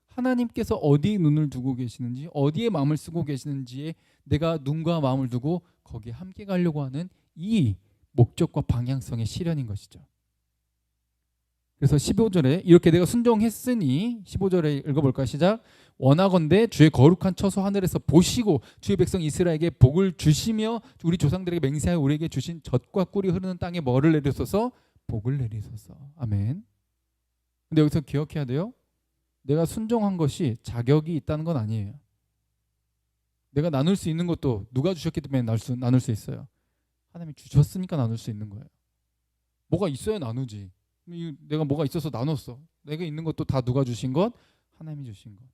[SPEAKER 1] 하나님께서 어디에 눈을 두고 계시는지 어디에 마음을 쓰고 계시는지에 내가 눈과 마음을 두고 거기에 함께 가려고 하는 이 목적과 방향성의 실현인 것이죠. 그래서 15절에 이렇게 내가 순종했으니 15절에 읽어볼까요? 시작. 원하건대 주의 거룩한 처소 하늘에서 보시고 주의 백성 이스라엘에게 복을 주시며 우리 조상들에게 맹세하여 우리에게 주신 젖과 꿀이 흐르는 땅에 뭐를 내리소서? 복을 내리소서. 아멘. 근데 여기서 기억해야 돼요. 내가 순종한 것이 자격이 있다는 건 아니에요. 내가 나눌 수 있는 것도 누가 주셨기 때문에 나눌 수 있어요. 하나님이 주셨으니까 나눌 수 있는 거예요. 뭐가 있어야 나누지. 내가 뭐가 있어서 나눴어. 내가 있는 것도 다 누가 주신 것? 하나님이 주신 것.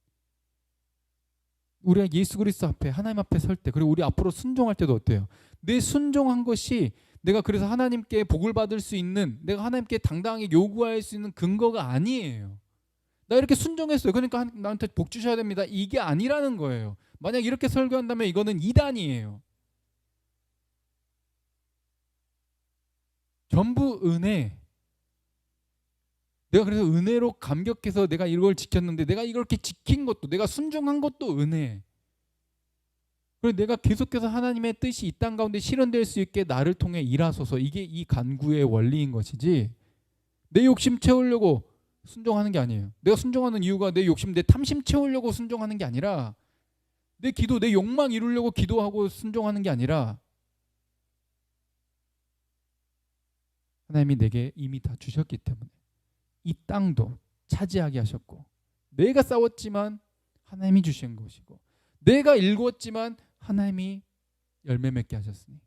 [SPEAKER 1] 우리가 예수 그리스도 앞에 하나님 앞에 설 때 그리고 우리 앞으로 순종할 때도 어때요? 내 순종한 것이 내가 그래서 하나님께 복을 받을 수 있는 내가 하나님께 당당하게 요구할 수 있는 근거가 아니에요. 나 이렇게 순종했어요. 그러니까 나한테 복 주셔야 됩니다. 이게 아니라는 거예요. 만약 이렇게 설교한다면 이거는 이단이에요. 전부 은혜. 내가 그래서 은혜로 감격해서 내가 이걸 지켰는데 내가 이렇게 지킨 것도 내가 순종한 것도 은혜. 그리고 내가 계속해서 하나님의 뜻이 이 땅 가운데 실현될 수 있게 나를 통해 일하소서. 이게 이 간구의 원리인 것이지 내 욕심 채우려고 순종하는 게 아니에요. 내가 순종하는 이유가 내 욕심, 내 탐심 채우려고 순종하는 게 아니라 내 기도, 내 욕망 이루려고 기도하고 순종하는 게 아니라 하나님이 내게 이미 다 주셨기 때문에 이 땅도 차지하게 하셨고 내가 싸웠지만 하나님이 주신 것이고 내가 일궜지만 하나님이 열매 맺게 하셨으니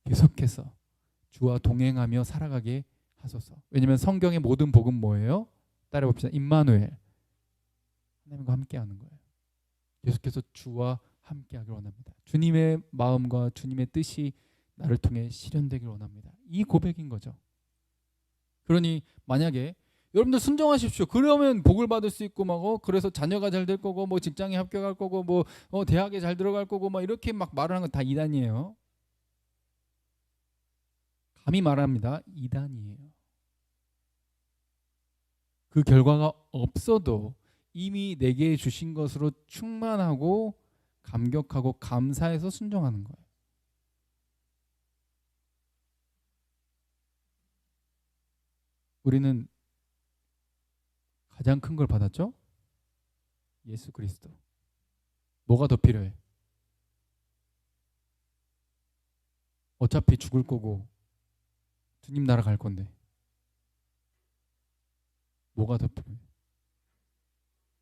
[SPEAKER 1] 계속해서 주와 동행하며 살아가게 하소서. 왜냐하면 성경의 모든 복은 뭐예요? 따라봅시다. 임마누엘. 하나님과 함께하는 거예요. 계속해서 주와 함께하길 원합니다. 주님의 마음과 주님의 뜻이 나를 통해 실현되길 원합니다. 이 고백인 거죠. 그러니 만약에 여러분들 순종하십시오. 그러면 복을 받을 수 있고 막 그래서 자녀가 잘 될 거고 뭐 직장에 합격할 거고 뭐 대학에 잘 들어갈 거고 막 이렇게 막 말하는 건 다 이단이에요. 감히 말합니다. 이단이에요. 그 결과가 없어도 이미 내게 주신 것으로 충만하고 감격하고 감사해서 순종하는 거예요. 우리는 가장 큰 걸 받았죠? 예수 그리스도. 뭐가 더 필요해? 어차피 죽을 거고 주님 나라 갈 건데 뭐가 더 필요해?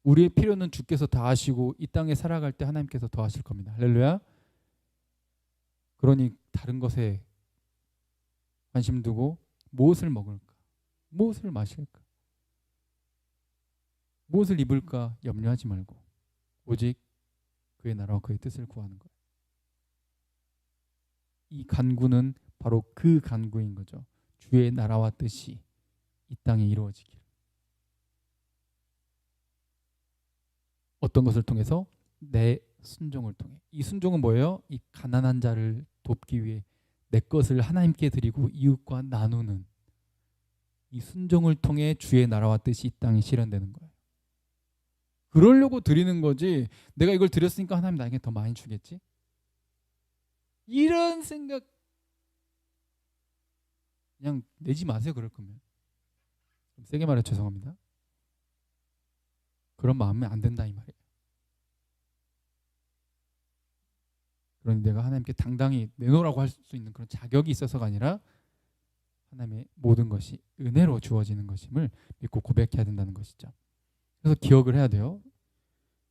[SPEAKER 1] 우리의 필요는 주께서 다 하시고 이 땅에 살아갈 때 하나님께서 더 하실 겁니다. 할렐루야. 그러니 다른 것에 관심 두고 무엇을 먹을까? 무엇을 마실까? 무엇을 입을까 염려하지 말고 오직 그의 나라와 그의 뜻을 구하는 거예요. 이 간구는 바로 그 간구인 거죠. 주의 나라와 뜻이 이 땅에 이루어지기를. 어떤 것을 통해서? 내 순종을 통해. 이 순종은 뭐예요? 이 가난한 자를 돕기 위해 내 것을 하나님께 드리고 이웃과 나누는 이 순종을 통해 주의 나라와 뜻이 이 땅에 실현되는 거예요. 그러려고 드리는 거지, 내가 이걸 드렸으니까 하나님 나에게 더 많이 주겠지? 이런 생각 그냥 내지 마세요. 그럴 거면. 좀 세게 말해 죄송합니다. 그런 마음이 안 된다 이 말이에요. 그러니 내가 하나님께 당당히 내놓으라고 할 수 있는 그런 자격이 있어서가 아니라 하나님의 모든 것이 은혜로 주어지는 것임을 믿고 고백해야 된다는 것이죠. 그래서 기억을 해야 돼요.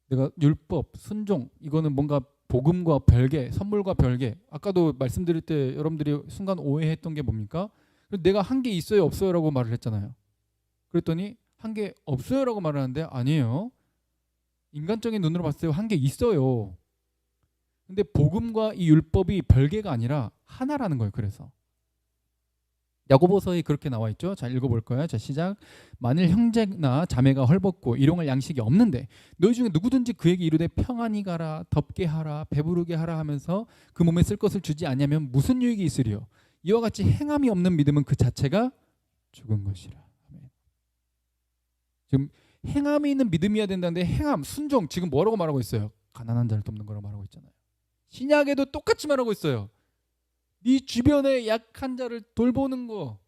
[SPEAKER 1] 내가 율법, 순종, 이거는 뭔가 복음과 별개, 선물과 별개. 아까도 말씀드릴 때 여러분들이 순간 오해했던 게 뭡니까? 내가 한 게 있어요 없어요 라고 말을 했잖아요. 그랬더니 한 게 없어요 라고 말을 하는데 아니에요. 인간적인 눈으로 봤을 때 한 게 있어요. 근데 복음과 이 율법이 별개가 아니라 하나라는 거예요. 그래서 야고보서에 그렇게 나와 있죠. 자, 읽어볼까요? 자, 시작. 만일 형제나 자매가 헐벗고 일용할 양식이 없는데 너희 중에 누구든지 그에게 이르되 평안히 가라, 덥게 하라, 배부르게 하라 하면서 그 몸에 쓸 것을 주지 않으면 무슨 유익이 있으리요? 이와 같이 행함이 없는 믿음은 그 자체가 죽은 것이라. 지금 행함이 있는 믿음이어야 된다는데 행함, 순종, 지금 뭐라고 말하고 있어요? 가난한 자를 돕는 거라고 말하고 있잖아요. 신약에도 똑같이 말하고 있어요. 네 주변의 약한 자를 돌보는 거.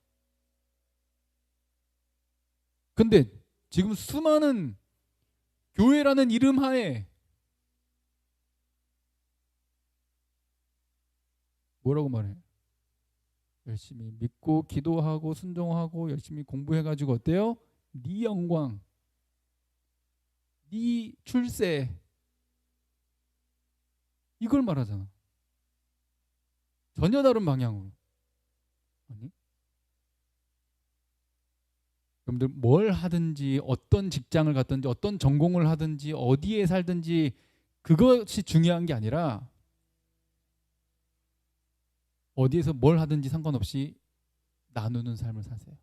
[SPEAKER 1] 근데 지금 수많은 교회라는 이름 하에 뭐라고 말해? 열심히 믿고 기도하고 순종하고 열심히 공부해가지고 어때요? 네 영광, 네 출세, 이걸 말하잖아. 전혀 다른 방향으로. 아니? 여러분들 뭘 하든지 어떤 직장을 갖든지 어떤 전공을 하든지 어디에 살든지 그것이 중요한 게 아니라 어디에서 뭘 하든지 상관없이 나누는 삶을 사세요.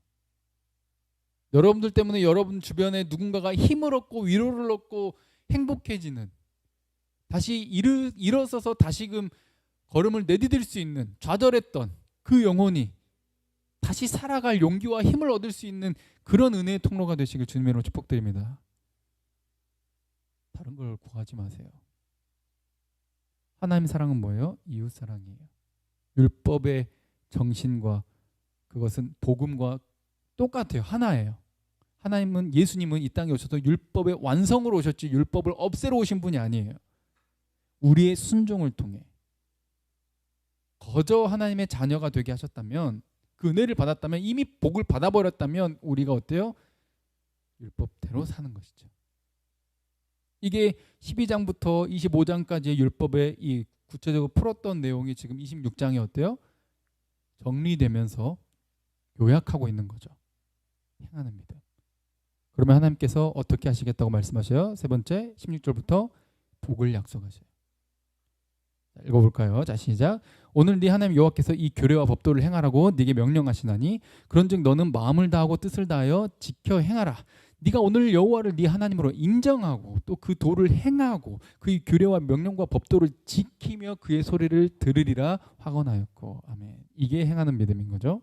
[SPEAKER 1] 여러분들 때문에 여러분 주변에 누군가가 힘을 얻고 위로를 얻고 행복해지는, 다시 일어서서 다시금 걸음을 내디딜 수 있는, 좌절했던 그 영혼이 다시 살아갈 용기와 힘을 얻을 수 있는 그런 은혜의 통로가 되시길 주님의 이름으로 축복드립니다. 다른 걸 구하지 마세요. 하나님의 사랑은 뭐예요? 이웃 사랑이에요. 율법의 정신과 그것은 복음과 똑같아요. 하나예요. 하나님은, 예수님은 이 땅에 오셔서 율법의 완성으로 오셨지 율법을 없애러 오신 분이 아니에요. 우리의 순종을 통해 거저 하나님의 자녀가 되게 하셨다면, 그 은혜를 받았다면, 이미 복을 받아버렸다면 우리가 어때요? 율법대로 사는 것이죠. 이게 12장부터 25장까지의 율법의 이 구체적으로 풀었던 내용이 지금 26장에 어때요? 정리되면서 요약하고 있는 거죠. 행하는 믿음. 그러면 하나님께서 어떻게 하시겠다고 말씀하셔요? 세 번째 16절부터 복을 약속하셔요. 읽어볼까요? 자, 시작. 오늘 네 하나님 여호와께서 이 규례와 법도를 행하라고 네게 명령하시나니 그런즉 너는 마음을 다하고 뜻을 다하여 지켜 행하라. 네가 오늘 여호와를 네 하나님으로 인정하고 또 그 도를 행하고 그의 규례와 명령과 법도를 지키며 그의 소리를 들으리라 확언하였고. 아멘. 이게 행하는 믿음인 거죠.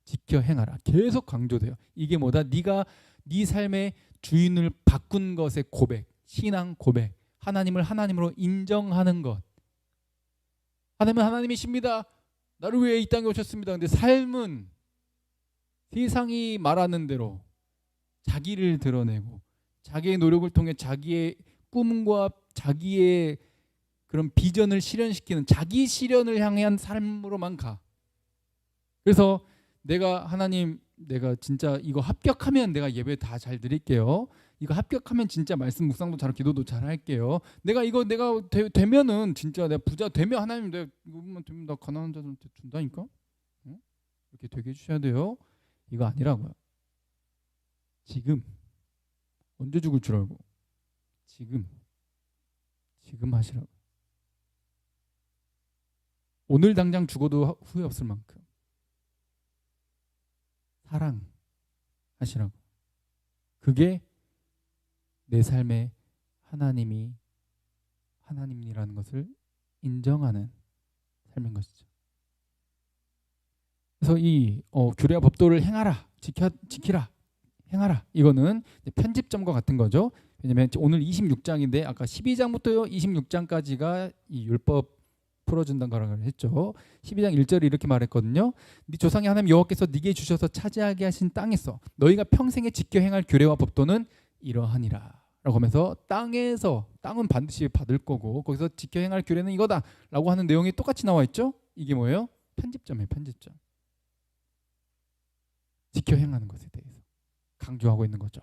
[SPEAKER 1] 지켜 행하라. 계속 강조돼요. 이게 뭐다? 네가 네 삶의 주인을 바꾼 것의 고백, 신앙 고백, 하나님을 하나님으로 인정하는 것. 하나님은 하나님이십니다. 나를 위해 이 땅에 오셨습니다. 근데 삶은 세상이 말하는 대로 자기를 드러내고 자기의 노력을 통해 자기의 꿈과 자기의 그런 비전을 실현시키는 자기 실현을 향한 삶으로만 가. 그래서 내가 하나님, 내가 진짜 이거 합격하면 내가 예배 다 잘 드릴게요. 이거 합격하면 진짜 말씀 묵상도 잘하고 기도도 잘 할게요. 내가 되면은 진짜 내가 부자 되면 하나님 내가 이것만 되면 나 가난한 자들한테 준다니까. 응? 이렇게 되게 해주셔야 돼요. 이거 아니라고요. 지금 언제 죽을 줄 알고? 지금 하시라고. 오늘 당장 죽어도 후회 없을 만큼 사랑하시라고. 그게 내 삶에 하나님이라는 것을 인정하는 삶인 것이죠. 그래서 이 규례와 법도를 행하라, 지키라, 행하라. 이거는 편집점과 같은 거죠. 왜냐하면 오늘 26장인데 아까 12장부터 26장까지가 이 율법 풀어준다는 거라고 했죠. 12장 1절에 이렇게 말했거든요. 네 조상의 하나님 여호와께서 네게 주셔서 차지하게 하신 땅에서 너희가 평생에 지켜 행할 규례와 법도는 이러하니라 라고 하면서 땅은 반드시 받을 거고 거기서 지켜 행할 규례는 이거다 라고 하는 내용이 똑같이 나와 있죠. 이게 뭐예요? 편집점이에요. 편집점. 지켜 행하는 것에 대해서 강조하고 있는 거죠.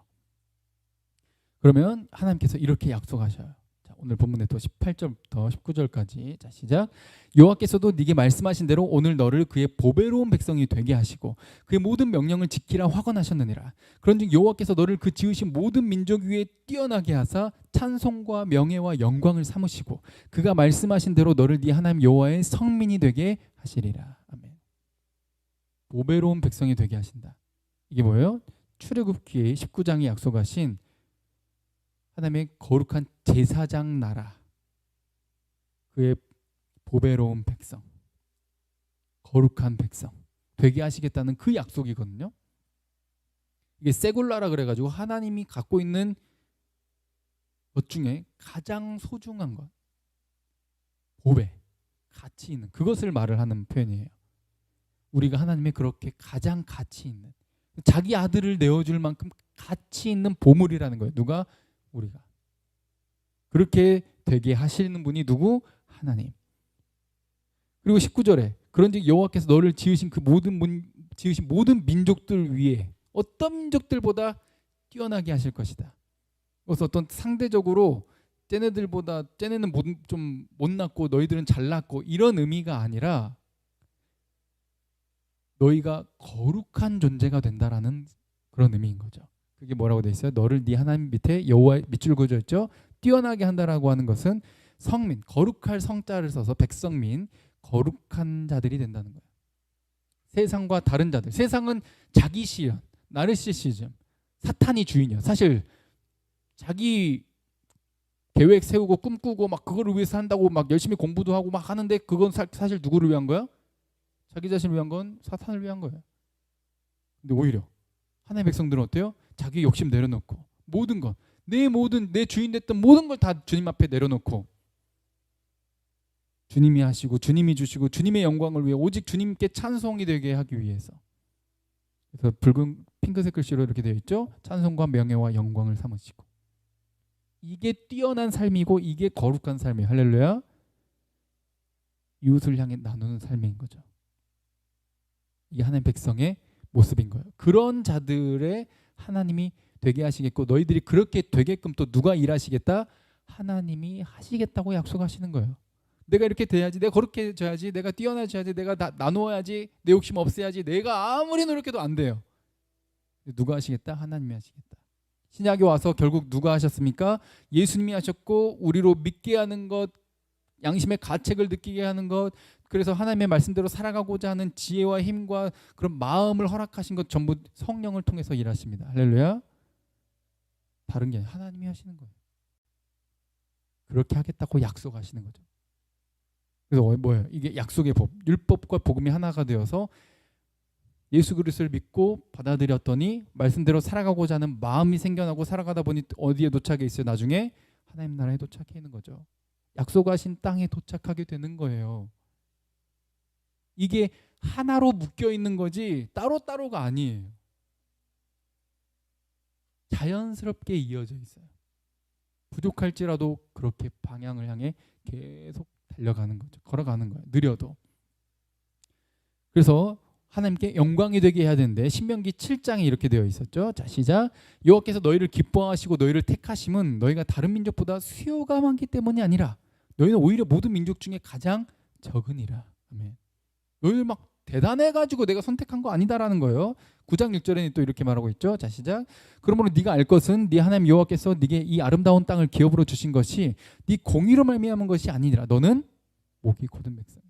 [SPEAKER 1] 그러면 하나님께서 이렇게 약속하셔요. 자, 오늘 본문에 또 18절부터 19절까지 자 시작. 여호와께서도 네게 말씀하신 대로 오늘 너를 그의 보배로운 백성이 되게 하시고 그의 모든 명령을 지키라 확언하셨느니라. 그런즉 여호와께서 너를 그 지으신 모든 민족 위에 뛰어나게 하사 찬송과 명예와 영광을 삼으시고 그가 말씀하신 대로 너를 네 하나님 여호와의 성민이 되게 하시리라. 아멘. 보배로운 백성이 되게 하신다. 이게 뭐예요? 출애굽기 19장이 약속하신 하나님의 거룩한 제사장 나라, 그의 보배로운 백성, 거룩한 백성 되게 하시겠다는 그 약속이거든요. 이게 세굴라라 그래가지고 하나님이 갖고 있는 것 중에 가장 소중한 것, 보배, 가치 있는 그것을 말을 하는 표현이에요. 우리가 하나님의 그렇게 가장 가치 있는 자기 아들을 내어줄 만큼 가치 있는 보물이라는 거예요. 누가? 우리가. 그렇게 되게 하시는 분이 누구? 하나님. 그리고 19절에 그런즉 여호와께서 너를 지으신 그 모든 민족들 위에 어떤 민족들보다 뛰어나게 하실 것이다. 그래서 어떤 상대적으로 쟤네는 좀 못났고 너희들은 잘났고 이런 의미가 아니라 너희가 거룩한 존재가 된다라는 그런 의미인 거죠. 그게 뭐라고 돼 있어요? 너를 네 하나님 밑에 여호와 밑줄 그어졌죠. 뛰어나게 한다라고 하는 것은 성민, 거룩할 성자를 써서 백성민, 거룩한 자들이 된다는 거예요. 세상과 다른 자들. 세상은 자기 시연, 나르시시즘, 사탄이 주인이야. 사실 자기 계획 세우고 꿈꾸고 막 그거를 위해서 한다고 막 열심히 공부도 하고 막 하는데 그건 사실 누구를 위한 거야? 자기 자신을 위한 건 사탄을 위한 거예요. 근데 오히려 하나님의 백성들은 어때요? 자기 욕심 내려놓고 모든 것, 내 주인 됐던 모든 걸 다 주님 앞에 내려놓고 주님이 하시고 주님이 주시고 주님의 영광을 위해 오직 주님께 찬송이 되게 하기 위해서. 그래서 붉은 핑크색 글씨로 이렇게 되어 있죠. 찬송과 명예와 영광을 삼으시고. 이게 뛰어난 삶이고 이게 거룩한 삶이에요. 할렐루야. 이웃을 향해 나누는 삶인 거죠. 이게 하나님 백성의 모습인 거예요. 그런 자들의 하나님이 되게 하시겠고 너희들이 그렇게 되게끔 또 누가 일하시겠다? 하나님이 하시겠다고 약속하시는 거예요. 내가 이렇게 돼야지, 내가 그렇게 져야지, 내가 뛰어나져야지, 내가 나누어야지, 내 욕심 없애야지, 내가 아무리 노력해도 안 돼요. 누가 하시겠다? 하나님이 하시겠다. 신약에 와서 결국 누가 하셨습니까? 예수님이 하셨고 우리로 믿게 하는 것, 양심의 가책을 느끼게 하는 것, 그래서 하나님의 말씀대로 살아가고자 하는 지혜와 힘과 그런 마음을 허락하신 것 전부 성령을 통해서 일하십니다. 할렐루야. 다른 게 아니라 하나님이 하시는 거예요. 그렇게 하겠다고 약속하시는 거죠. 그래서 뭐예요? 이게 약속의 법, 율법과 복음이 하나가 되어서 예수 그리스도를 믿고 받아들였더니 말씀대로 살아가고자 하는 마음이 생겨나고 살아가다 보니 어디에 도착해 있어요? 나중에 하나님 나라에 도착해 있는 거죠. 약속하신 땅에 도착하게 되는 거예요. 이게 하나로 묶여 있는 거지 따로따로가 아니에요. 자연스럽게 이어져 있어요. 부족할지라도 그렇게 방향을 향해 계속 달려가는 거죠. 걸어가는 거예요. 느려도. 그래서 하나님께 영광이 되게 해야 되는데 신명기 7장에 이렇게 되어 있었죠. 자 시작. 여호와께서 너희를 기뻐하시고 너희를 택하심은 너희가 다른 민족보다 수요가 많기 때문이 아니라 너희는 오히려 모든 민족 중에 가장 적으니라. 아멘. 너희들 막 대단해가지고 내가 선택한 거 아니다라는 거예요. 9장 6절에는 또 이렇게 말하고 있죠. 자, 시작. 그러므로 네가 알 것은 네 하나님 여호와께서 네게 이 아름다운 땅을 기업으로 주신 것이 네 공의로 말미암은 것이 아니니라. 너는 목이 곧은 백성이다.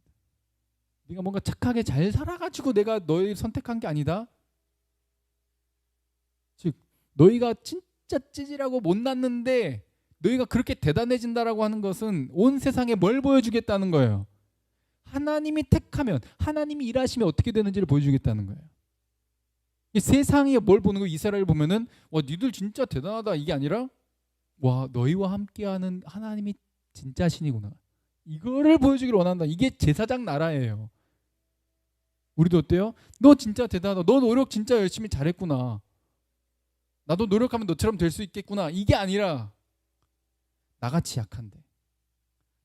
[SPEAKER 1] 네가 뭔가 착하게 잘 살아가지고 내가 너희 선택한 게 아니다. 즉 너희가 진짜 찌질하고 못났는데 너희가 그렇게 대단해진다라고 하는 것은 온 세상에 뭘 보여주겠다는 거예요. 하나님이 택하면, 하나님이 일하시면 어떻게 되는지를 보여주겠다는 거예요. 세상이 뭘 보는 거예요? 이스라엘 보면은 와 니들 진짜 대단하다 이게 아니라 와 너희와 함께하는 하나님이 진짜 신이구나. 이거를 보여주기를 원한다. 이게 제사장 나라예요. 우리도 어때요? 너 진짜 대단하다. 너 노력 진짜 열심히 잘했구나. 나도 노력하면 너처럼 될 수 있겠구나. 이게 아니라 나같이 약한데,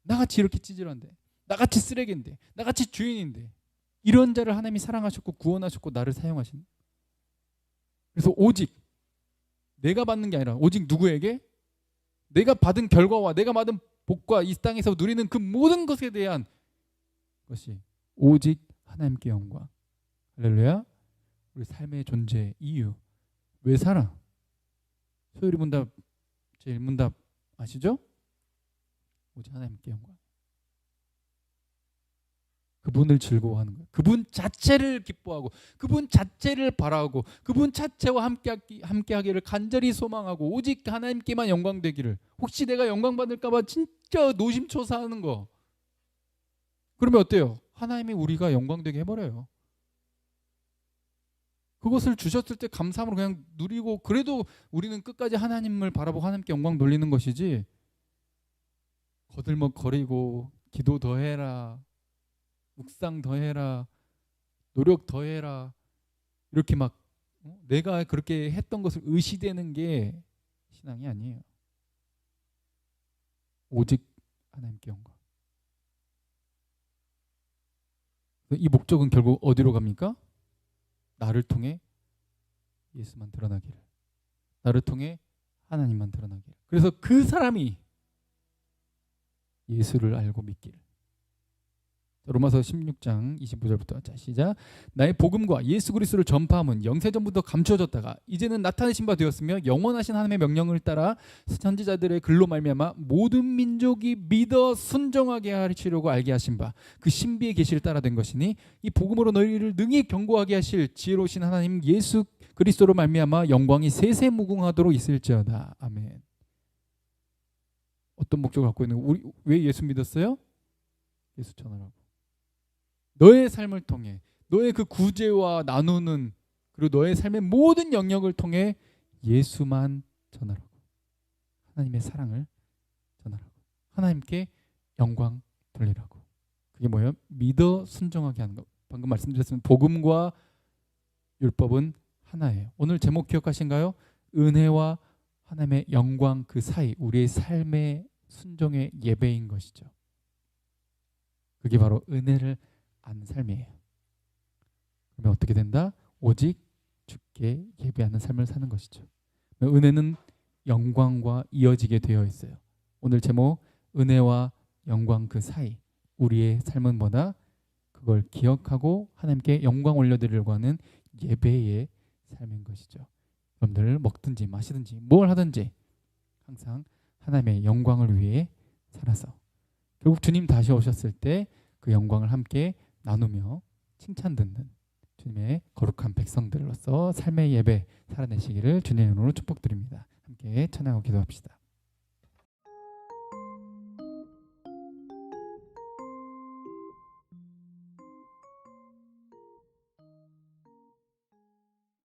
[SPEAKER 1] 나같이 이렇게 찌질한데, 나같이 쓰레기인데, 나같이 죄인인데 이런 자를 하나님이 사랑하셨고 구원하셨고 나를 사용하신. 그래서 오직 내가 받는 게 아니라 오직 누구에게? 내가 받은 결과와 내가 받은 복과 이 땅에서 누리는 그 모든 것에 대한 것이 오직 하나님께 영광. 할렐루야. 우리 삶의 존재 이유. 왜 살아? 소율이 문답 제 1문답 아시죠? 오직 하나님께 영광. 그분을 즐거워하는 거예요. 그분 자체를 기뻐하고 그분 자체를 바라고 그분 자체와 함께하기를 간절히 소망하고 오직 하나님께만 영광 되기를. 혹시 내가 영광 받을까 봐 진짜 노심초사하는 거. 그러면 어때요? 하나님이 우리가 영광 되게 해버려요. 그것을 주셨을 때 감사함으로 그냥 누리고 그래도 우리는 끝까지 하나님을 바라보고 하나님께 영광 돌리는 것이지 거들먹거리고 기도 더해라, 묵상 더해라, 노력 더해라 이렇게 막 내가 그렇게 했던 것을 의시되는 게 신앙이 아니에요. 오직 하나님께 영광. 이 목적은 결국 어디로 갑니까? 나를 통해 예수만 드러나기를, 나를 통해 하나님만 드러나기를. 그래서 그 사람이 예수를 알고 믿기를. 로마서 16장 25절부터 자 시작. 나의 복음과 예수 그리스도를 전파함은 영세전부터 감추어졌다가 이제는 나타내신 바 되었으며 영원하신 하나님의 명령을 따라 선지자들의 글로 말미암아 모든 민족이 믿어 순종하게 하시려고 알게 하신 바 그 신비의 계시를 따라 된 것이니 이 복음으로 너희를 능히 경고하게 하실 지혜로우신 하나님 예수 그리스도로 말미암아 영광이 세세무궁하도록 있을지어다. 아멘. 어떤 목적을 갖고 있는 우리 왜 예수 믿었어요? 예수 전하라고. 너의 삶을 통해 너의 그 구제와 나누는 그리고 너의 삶의 모든 영역을 통해 예수만 전하라고. 하나님의 사랑을 전하라고. 하나님께 영광 돌리라고. 그게 뭐예요? 믿어 순종하게 하는 것. 방금 말씀드렸지만 복음과 율법은 하나예요. 오늘 제목 기억하신가요? 은혜와 하나님의 영광 그 사이 우리의 삶의 순종의 예배인 것이죠. 그게 바로 은혜를 아는 삶이에요. 그러면 어떻게 된다? 오직 주께 예배하는 삶을 사는 것이죠. 은혜는 영광과 이어지게 되어 있어요. 오늘 제목 은혜와 영광 그 사이 우리의 삶은 뭐다? 그걸 기억하고 하나님께 영광 올려드리려고 하는 예배의 삶인 것이죠. 여러분들 먹든지 마시든지 뭘 하든지 항상 하나님의 영광을 위해 살아서 결국 주님 다시 오셨을 때 그 영광을 함께 나누며 칭찬 듣는 주님의 거룩한 백성들로서 삶의 예배 살아내시기를 주님의 이름으로 축복드립니다. 함께 찬양하고 기도합시다.